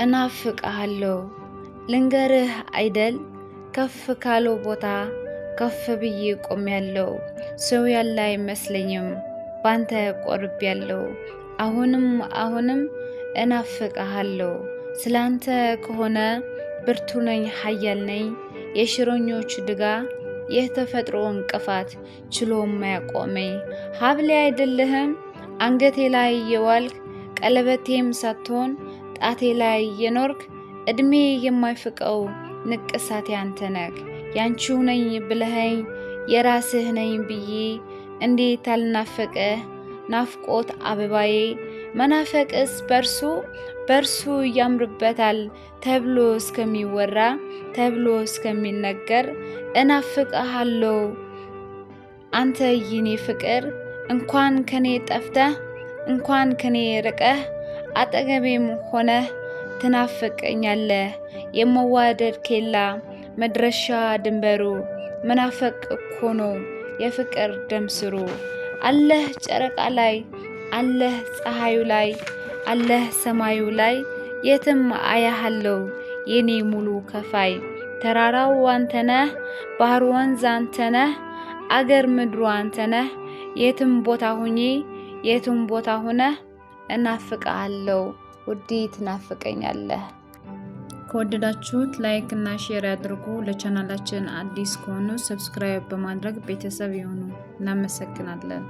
እናፍቅሃለሁ ልንገርህ አይደል ከፍ ካለው ቦታ ከፍ ብዬ ቆሜያለሁ ሰው ያለ አይመስለኝም ባንተ ቆርቤያለሁ አሁንም እናፍቅሃለሁ ስላንተ ከሆነ ብርቱ ነኝ ኃያል ነኝ የሽረኞች ድጋ የተፈጥሮ እንቅፋት ችሎ የማያቆመኝ ሀብሌ አይደለህም አንገቴ ላይ የዋልክ ቀለበቴም ሳትሆን ጣቴ ላይ የኖርክ እድሜ የማይፍቀው ንቅሳቴ አንተ ነህ ያንቺው ነኝ ብለኸኝ የራስህ ነኝ ብዬ እንዴት አልናፈቀህ ናፍቆት አበባዬ መናፈቅስ በርሱ ያምርበታል ተብሎ እስከሚወራ ተብሎ እስከሚነገር እናፍቅሃለሁ አንተ የኔ ፍቅር እንኳን ከኔ ጠፍተህ እንኳን ከኔ ርቀህ አጠገቤም ሆነህ ትናፍቀኛለህ የመዋደድ ኬላ መድረሻ ድንበሩ መናፈቅ እኮ ነው የፍቅር ደምስሩ አለህ ጨረቃ ላይ አለህ ፀሐዩ ላይ አለህ ሰማዩ ላይ የትም አያሃለሁ የኔ ሙሉ ከፋይ ተራራው አንተነህ ባህር ወንዝ አንተነህ አገር ምድሩ አንተነህ የትም ቦታ ሆነህ እናፍቅሃለሁ ውዴ ትናፍቀኛለህ ከወደዳችሁት ላይክ እና ሼር ያድርጉ ለቻናላችን አዲስ ከሆኑ ሰብስክራይብ በማድረግ ቤተሰብ ይሁኑ እናመሰግናለን